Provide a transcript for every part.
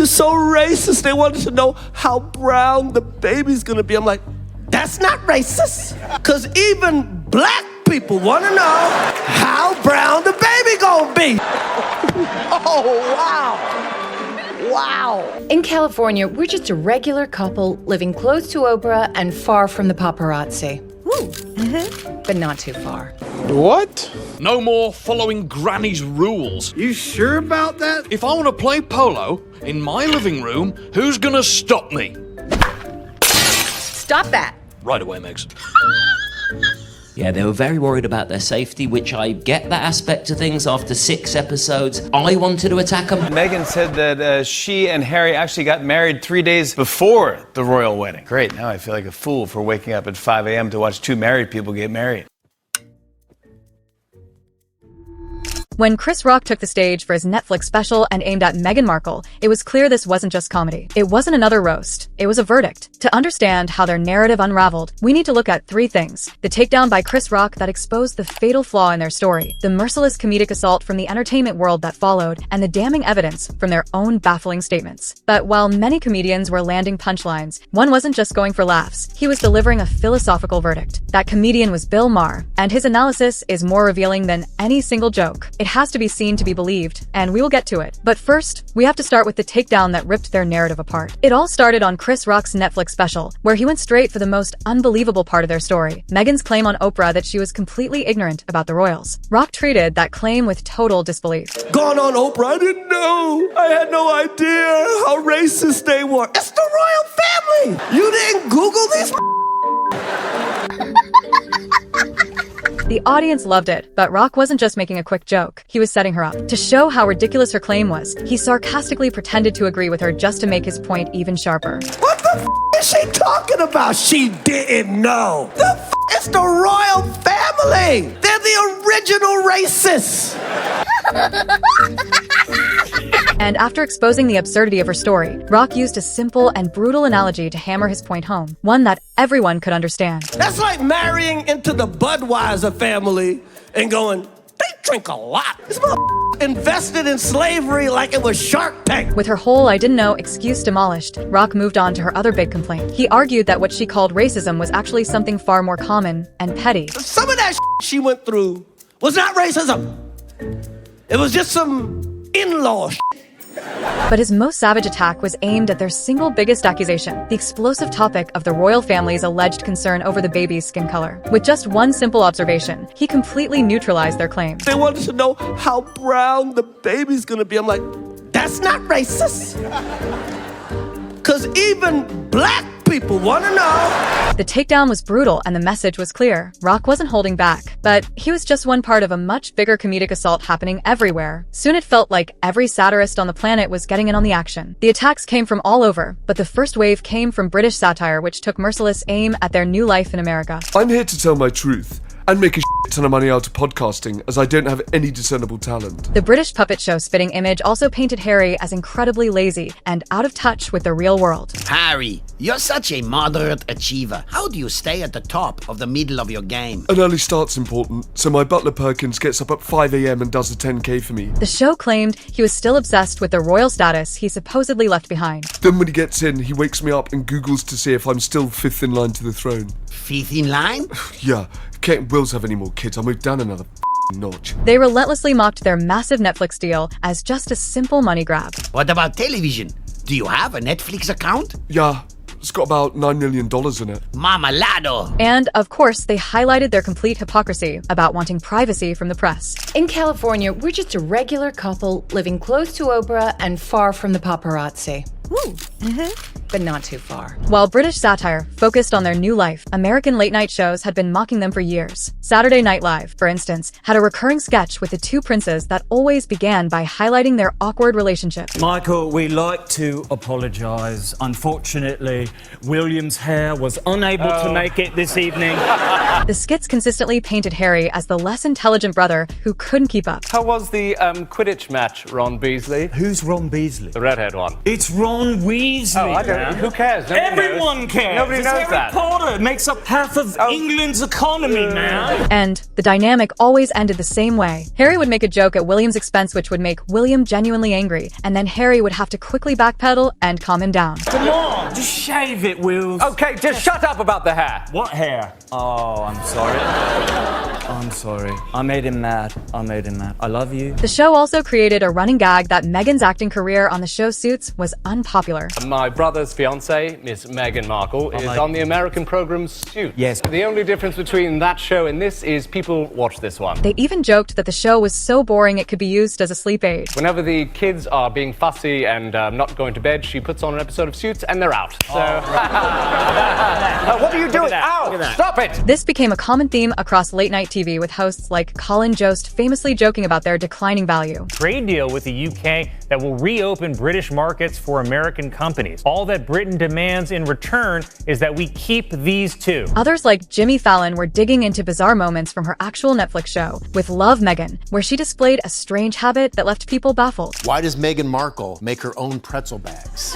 was so racist. They wanted to know how brown the baby's gonna be. I'm like, that's not racist. Because even black people want to know how brown the baby gonna be. Oh, wow. Wow. In California, we're just a regular couple living close to Oprah and far from the paparazzi. But not too far. What? No more following Granny's rules. You sure about that? If I want to play polo in my living room, who's gonna stop me? Stop that. Right away, Megs. Yeah, they were very worried about their safety, which I get that aspect of things. After 6 episodes, I wanted to attack them. Meghan said that she and Harry actually got married 3 days before the royal wedding. Great, now I feel like a fool for waking up at 5 a.m. to watch 2 married people get married. When Chris Rock took the stage for his Netflix special and aimed at Meghan Markle, it was clear this wasn't just comedy. It wasn't another roast. It was a verdict. To understand how their narrative unraveled, we need to look at 3 things. The takedown by Chris Rock that exposed the fatal flaw in their story, the merciless comedic assault from the entertainment world that followed, and the damning evidence from their own baffling statements. But while many comedians were landing punchlines, one wasn't just going for laughs. He was delivering a philosophical verdict. That comedian was Bill Maher, and his analysis is more revealing than any single joke. It has to be seen to be believed, and we will get to it. But first, we have to start with the takedown that ripped their narrative apart. It all started on Chris Rock's Netflix special, where he went straight for the most unbelievable part of their story, Meghan's claim on Oprah that she was completely ignorant about the royals. Rock treated that claim with total disbelief. Gone on Oprah, I didn't know. I had no idea how racist they were. It's the royal family. You didn't Google these? The audience loved it, but Rock wasn't just making a quick joke. He was setting her up. To show how ridiculous her claim was, he sarcastically pretended to agree with her just to make his point even sharper. What the is she talking about? She didn't know. It's the royal family. They're the original racists. And after exposing the absurdity of her story, Rock used a simple and brutal analogy to hammer his point home, one that everyone could understand. That's like marrying into the Budweiser family and going, they drink a lot. This motherfucker invested in slavery like it was Shark Tank. With her whole I didn't know excuse demolished, Rock moved on to her other big complaint. He argued that what she called racism was actually something far more common and petty. Some of that she went through was not racism. It was just some in-law shit. But his most savage attack was aimed at their single biggest accusation, the explosive topic of the royal family's alleged concern over the baby's skin color. With just one simple observation, he completely neutralized their claim. They wanted to know how brown the baby's gonna be. I'm like, that's not racist. Because even black people want to know. The takedown was brutal and the message was clear. Rock wasn't holding back, but he was just one part of a much bigger comedic assault happening everywhere. Soon it felt like every satirist on the planet was getting in on the action. The attacks came from all over, but the first wave came from British satire, which took merciless aim at their new life in America. I'm here to tell my truth and make a ton of money out of podcasting, as I don't have any discernible talent. The British puppet show Spitting Image also painted Harry as incredibly lazy and out of touch with the real world. Harry, you're such a moderate achiever. How do you stay at the top of the middle of your game? An early start's important, so my butler Perkins gets up at 5 a.m. and does a 10K for me. The show claimed he was still obsessed with the royal status he supposedly left behind. Then when he gets in, he wakes me up and Googles to see if I'm still 5th in line to the throne. 5th in line? Yeah, if Kate and Wills have any more kids, I'll move down another notch. They relentlessly mocked their massive Netflix deal as just a simple money grab. What about television? Do you have a Netflix account? Yeah, it's got about $9 million in it. Mamalado! And, of course, they highlighted their complete hypocrisy about wanting privacy from the press. In California, we're just a regular couple living close to Oprah and far from the paparazzi. But not too far. While British satire focused on their new life, American late-night shows had been mocking them for years. Saturday Night Live, for instance, had a recurring sketch with the two princes that always began by highlighting their awkward relationship. Michael, we like to apologise. Unfortunately, William's hair was unable to make it this evening. The skits consistently painted Harry as the less intelligent brother who couldn't keep up. How was the Quidditch match, Ron Beasley? Who's Ron Beasley? The redhead one. It's Ron Weasley. Oh, I don't man. Who cares? Everyone cares. Nobody knows Harry that. Potter makes up half of England's economy, man. And the dynamic always ended the same way. Harry would make a joke at William's expense which would make William genuinely angry, and then Harry would have to quickly backpedal and calm him down. Come on, just shave it, Will. Okay, just shut up about the hair. What hair? Oh, I'm sorry. I'm sorry. I made him mad. I love you. The show also created a running gag that Meghan's acting career on the show Suits was unpopular. My brother's fiancée, Miss Meghan Markle, is on the American program Suits. Yes. The only difference between that show and this is people watch this one. They even joked that the show was so boring it could be used as a sleep aid. Whenever the kids are being fussy and not going to bed, she puts on an episode of Suits and they're out. So, What are you doing? Ow! Stop it! This became a common theme across late-night TV, with hosts like Colin Jost famously joking about their declining value. Trade deal with the UK that will reopen British markets for American companies. All that Britain demands in return is that we keep these two. Others like Jimmy Fallon were digging into bizarre moments from her actual Netflix show, with Love Meghan, where she displayed a strange habit that left people baffled. Why does Meghan Markle make her own pretzel bags?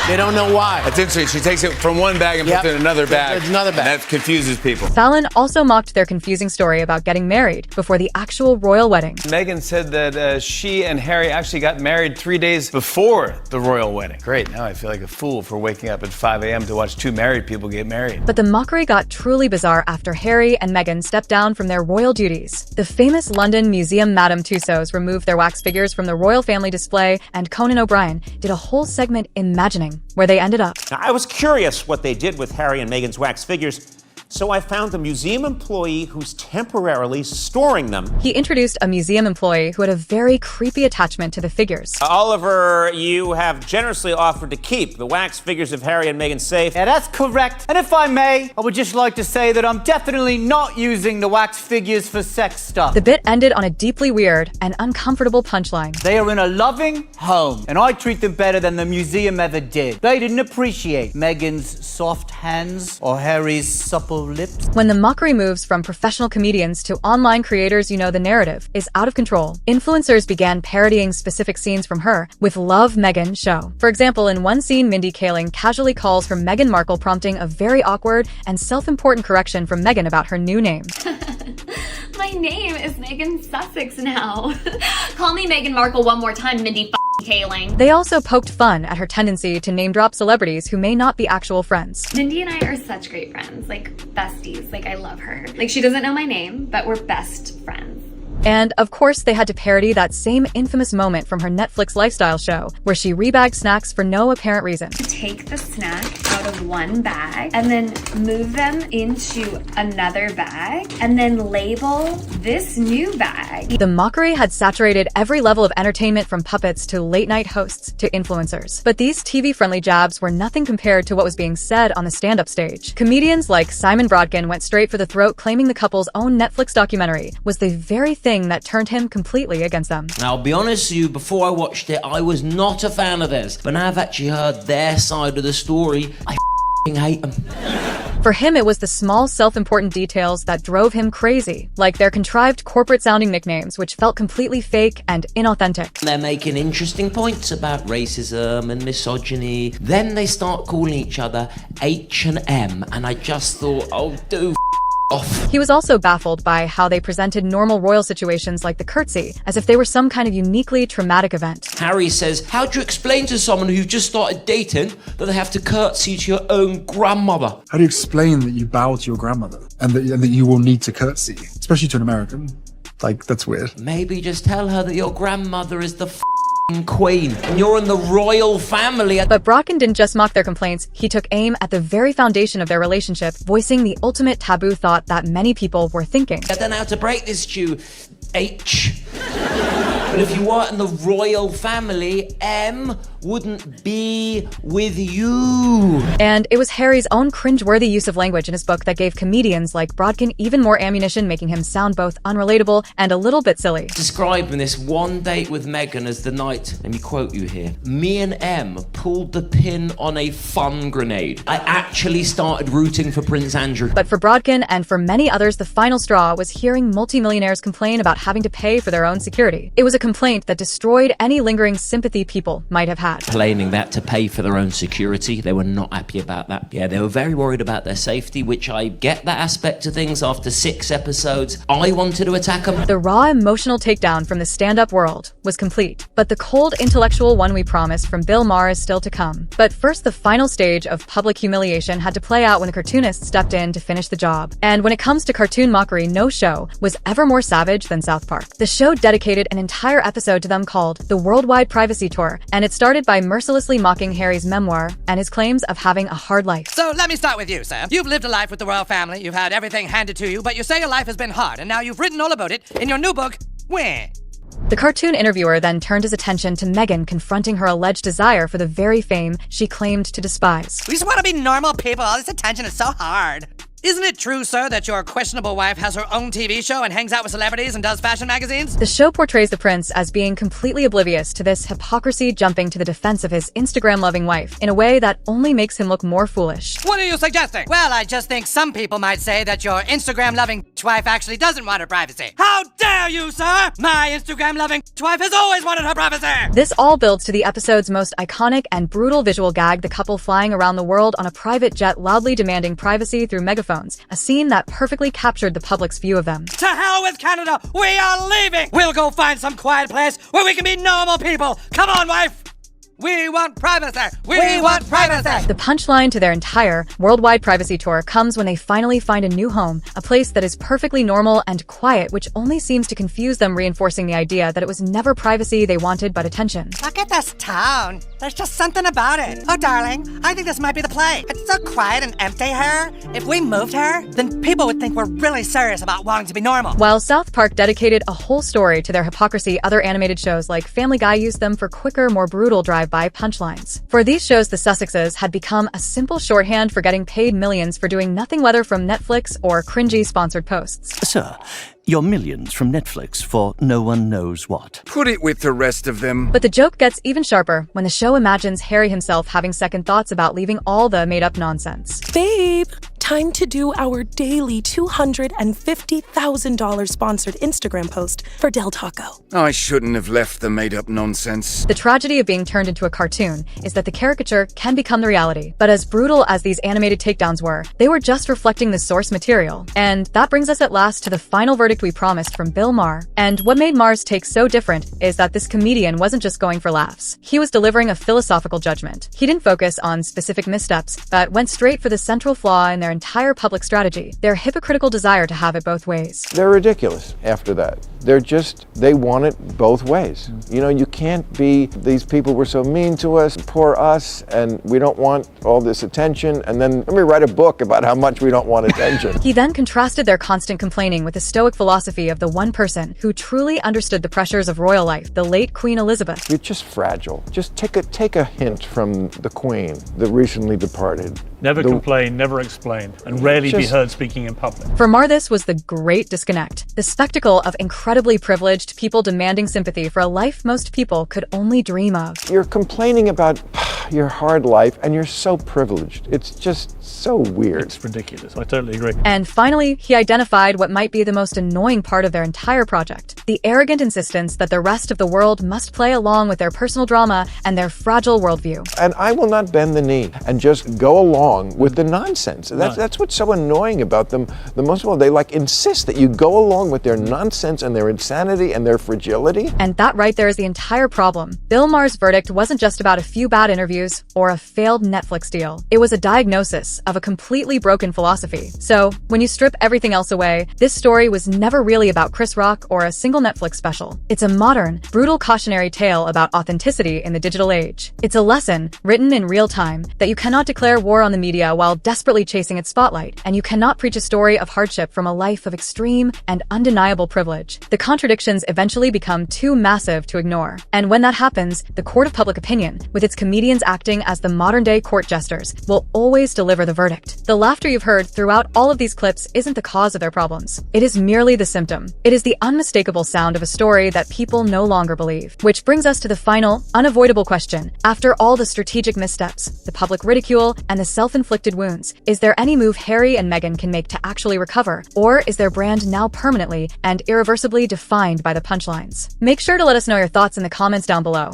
They don't know why. That's interesting. She takes it from one bag and puts it in another bag. Another bag. And that confuses people. Fallon also mocked their confusing story about getting married before the actual royal wedding. Meghan said that she and Harry actually got married 3 days before the royal wedding. Great, now I feel like a fool for waking up at 5 a.m. to watch two married people get married. But the mockery got truly bizarre after Harry and Meghan stepped down from their royal duties. The famous London Museum Madame Tussauds removed their wax figures from the royal family display, and Conan O'Brien did a whole segment imagining where they ended up. Now, I was curious what they did with Harry and Meghan's wax figures, so I found a museum employee who's temporarily storing them. He introduced a museum employee who had a very creepy attachment to the figures. Oliver, you have generously offered to keep the wax figures of Harry and Meghan safe. Yeah, that's correct. And if I may, I would just like to say that I'm definitely not using the wax figures for sex stuff. The bit ended on a deeply weird and uncomfortable punchline. They are in a loving home, and I treat them better than the museum ever did. They didn't appreciate Meghan's soft hands or Harry's supple lips. When the mockery moves from professional comedians to online creators, you know the narrative is out of control. Influencers began parodying specific scenes from her with Love Meghan show. For example, in one scene, Mindy Kaling casually calls her Meghan Markle, prompting a very awkward and self-important correction from Meghan about her new name. My name is Megan Sussex now. Call me Meghan Markle one more time, Mindy Kaling. They also poked fun at her tendency to name drop celebrities who may not be actual friends. Mindy and I are such great friends, like besties. Like, I love her. Like, she doesn't know my name, but we're best friends. And, of course, they had to parody that same infamous moment from her Netflix lifestyle show, where she rebagged snacks for no apparent reason. Take the snack out of one bag, and then move them into another bag, and then label this new bag. The mockery had saturated every level of entertainment, from puppets to late-night hosts to influencers. But these TV-friendly jabs were nothing compared to what was being said on the stand-up stage. Comedians like Simon Brodkin went straight for the throat, claiming the couple's own Netflix documentary was the very thing that turned him completely against them. Now, I'll be honest with you, before I watched it, I was not a fan of this. But now I've actually heard their side of the story, I hate them. For him, it was the small, self-important details that drove him crazy, like their contrived corporate-sounding nicknames, which felt completely fake and inauthentic. They're making interesting points about racism and misogyny. Then they start calling each other H&M, and I just thought, oh, do off. He was also baffled by how they presented normal royal situations like the curtsy, as if they were some kind of uniquely traumatic event. Harry says, how do you explain to someone who just started dating that they have to curtsy to your own grandmother? How do you explain that you bow to your grandmother and that you will need to curtsy, especially to an American? Like, that's weird. Maybe just tell her that your grandmother is the queen and you're in the royal family. But Brodkin didn't just mock their complaints, he took aim at the very foundation of their relationship, voicing the ultimate taboo thought that many people were thinking. I don't know how to break this to you, H. But if you weren't in the royal family, M wouldn't be with you. And it was Harry's own cringeworthy use of language in his book that gave comedians like Brodkin even more ammunition, making him sound both unrelatable and a little bit silly. Describing this one date with Meghan as the night, let me quote you here, me and M pulled the pin on a fun grenade. I actually started rooting for Prince Andrew. But for Brodkin and for many others, the final straw was hearing multimillionaires complain about having to pay for their own security. It was a complaint that destroyed any lingering sympathy people might have had. Claiming that to pay for their own security, they were not happy about that. Yeah, they were very worried about their safety, which I get that aspect of things. After 6 episodes, I wanted to attack them. The raw emotional takedown from the stand-up world was complete, but the cold intellectual one we promised from Bill Maher is still to come. But first, the final stage of public humiliation had to play out when the cartoonist stepped in to finish the job. And when it comes to cartoon mockery, no show was ever more savage than South Park. The show dedicated an entire episode to them called The Worldwide Privacy Tour, and it started by mercilessly mocking Harry's memoir and his claims of having a hard life. So let me start with you, sir. You've lived a life with the royal family, you've had everything handed to you, but you say your life has been hard, and now you've written all about it in your new book, Where? The cartoon interviewer then turned his attention to Meghan confronting her alleged desire for the very fame she claimed to despise. We just want to be normal people. All this attention is so hard. Isn't it true, sir, that your questionable wife has her own TV show and hangs out with celebrities and does fashion magazines? The show portrays the prince as being completely oblivious to this hypocrisy, jumping to the defense of his Instagram-loving wife in a way that only makes him look more foolish. What are you suggesting? Well, I just think some people might say that your Instagram-loving wife actually doesn't want her privacy. How dare you, sir? My Instagram-loving wife has always wanted her privacy! This all builds to the episode's most iconic and brutal visual gag, the couple flying around the world on a private jet loudly demanding privacy through megaphones, a scene that perfectly captured the public's view of them. To hell with Canada! We are leaving! We'll go find some quiet place where we can be normal people! Come on, wife! We want privacy! We want privacy! The punchline to their entire worldwide privacy tour comes when they finally find a new home, a place that is perfectly normal and quiet, which only seems to confuse them, reinforcing the idea that it was never privacy they wanted but attention. Look at this town. There's just something about it. Oh, darling, I think this might be the place. It's so quiet and empty here. If we moved here, then people would think we're really serious about wanting to be normal. While South Park dedicated a whole story to their hypocrisy, other animated shows like Family Guy used them for quicker, more brutal drive-by punchlines. For these shows, the Sussexes had become a simple shorthand for getting paid millions for doing nothing, whether from Netflix or cringy sponsored posts. Sir, your millions from Netflix for no one knows what. Put it with the rest of them. But the joke gets even sharper when the show imagines Harry himself having second thoughts about leaving all the made-up nonsense. Babe, time to do our daily $250,000 sponsored Instagram post for Del Taco. I shouldn't have left the made-up nonsense. The tragedy of being turned into a cartoon is that the caricature can become the reality. But as brutal as these animated takedowns were, they were just reflecting the source material. And that brings us at last to the final verdict we promised from Bill Maher. And what made Maher's take so different is that this comedian wasn't just going for laughs. He was delivering a philosophical judgment. He didn't focus on specific missteps, but went straight for the central flaw in their entire public strategy, their hypocritical desire to have it both ways. They're ridiculous after that. They want it both ways. You know, you can't be, these people were so mean to us, poor us, and we don't want all this attention, and then let me write a book about how much we don't want attention. He then contrasted their constant complaining with the stoic philosophy of the one person who truly understood the pressures of royal life, the late Queen Elizabeth. You're just fragile. Just take a hint from the Queen, the recently departed. Never complain, never explain, and rarely be heard speaking in public. For Maher, this was the great disconnect, the spectacle of incredibly privileged people demanding sympathy for a life most people could only dream of. You're complaining about your hard life, and you're so privileged. It's just so weird. It's ridiculous. I totally agree. And finally, he identified what might be the most annoying part of their entire project, the arrogant insistence that the rest of the world must play along with their personal drama and their fragile worldview. And I will not bend the knee and just go along with the nonsense. That's what's so annoying about them. The most of all, they insist that you go along with their nonsense and their insanity and their fragility. And that right there is the entire problem. Bill Maher's verdict wasn't just about a few bad interviews or a failed Netflix deal. It was a diagnosis of a completely broken philosophy. So, when you strip everything else away, this story was never really about Chris Rock or a single Netflix special. It's a modern, brutal cautionary tale about authenticity in the digital age. It's a lesson, written in real time, that you cannot declare war on the media while desperately chasing its spotlight, and you cannot preach a story of hardship from a life of extreme and undeniable privilege. The contradictions eventually become too massive to ignore. And when that happens, the court of public opinion, with its comedians comedians acting as the modern-day court jesters will always deliver the verdict. The laughter you've heard throughout all of these clips isn't the cause of their problems. It is merely the symptom. It is the unmistakable sound of a story that people no longer believe. Which brings us to the final, unavoidable question. After all the strategic missteps, the public ridicule, and the self-inflicted wounds, is there any move Harry and Meghan can make to actually recover? Or is their brand now permanently and irreversibly defined by the punchlines? Make sure to let us know your thoughts in the comments down below.